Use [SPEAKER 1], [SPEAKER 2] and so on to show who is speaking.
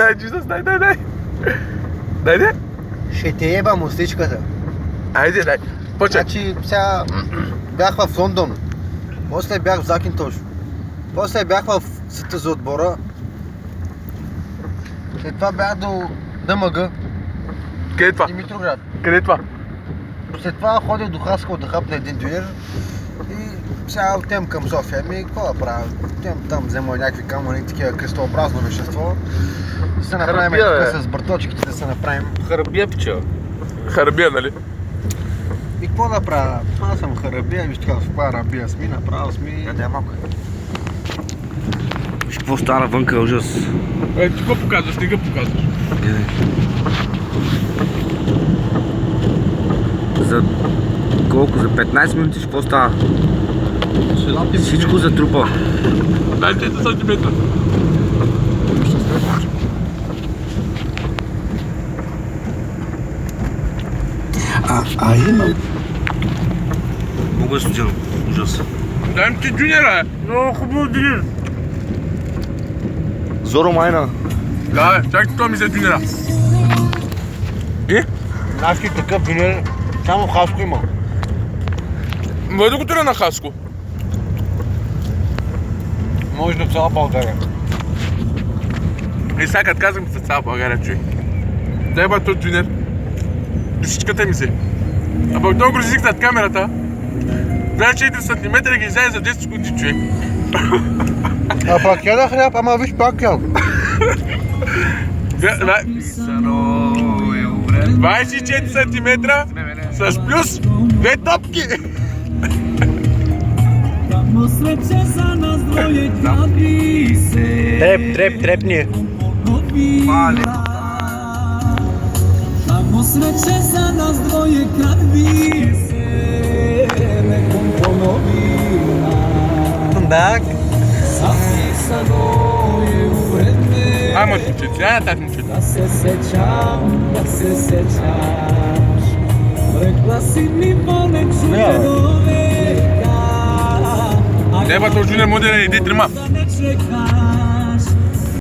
[SPEAKER 1] Jesus, дай. Дай.
[SPEAKER 2] Ще те еба мустичката.
[SPEAKER 1] Айде, дай. Почай.
[SPEAKER 2] Значи сега бях в Лондон. После бях в Закинтош. После бях в съда за отбора. След това бях до ДМГ.
[SPEAKER 1] Къде е това?
[SPEAKER 2] Димитроград.
[SPEAKER 1] Къде е това?
[SPEAKER 2] След това ходих до Хасково да хапна един дюнер. И сега отивам към София. Какво да правя? Отивам там, взема някакви камъни, такива крестообразно вещество. Да се направим тук с бърточките, да се направим.
[SPEAKER 3] Харабия пчела.
[SPEAKER 1] Харабия, нали?
[SPEAKER 2] И какво да правя? Аз съм харабия, виж така, в каква арабия сми, направо сми.
[SPEAKER 3] Да, малко. Виж какво стана вънка, ужас.
[SPEAKER 1] Ти го показваш, не го показваш.
[SPEAKER 3] За колко? За 15 минути какво става? Всичко затрупа.
[SPEAKER 1] Дай 30 сантиметра.
[SPEAKER 2] Имам.
[SPEAKER 3] Много е студено. Ужас.
[SPEAKER 1] Дай ми ти джуниора,
[SPEAKER 3] Много хубаво дюнер. Зоро майна.
[SPEAKER 1] Да, чакай това ми за джуниора.
[SPEAKER 2] Знаеш ли такъв дюнер, само в Хаско има.
[SPEAKER 1] Може да го туря на Хаско.
[SPEAKER 2] Може до цяла България.
[SPEAKER 1] И сега като казвам за цяла България, чуй. Дай ба този джуниор. Душичката ми се. А пък толкова грозих над камерата. 24 см ги изяде за 10 секунди, човек.
[SPEAKER 2] А пак яда хляб, ама виж пак ял.
[SPEAKER 1] 24 см с плюс 2 топки.
[SPEAKER 2] Трепни.
[SPEAKER 4] Samo sreće za nas dvoje kad bi se nekom ponovila.
[SPEAKER 2] Так.
[SPEAKER 4] Zapisano je u vreme
[SPEAKER 1] Ajmo čučici, ajde tak čučici.
[SPEAKER 4] da se sećaš. Rekla si mi poneću te do veka.
[SPEAKER 1] Дай ба този джуниор може да не иде дрима.
[SPEAKER 4] Da ne čekaš.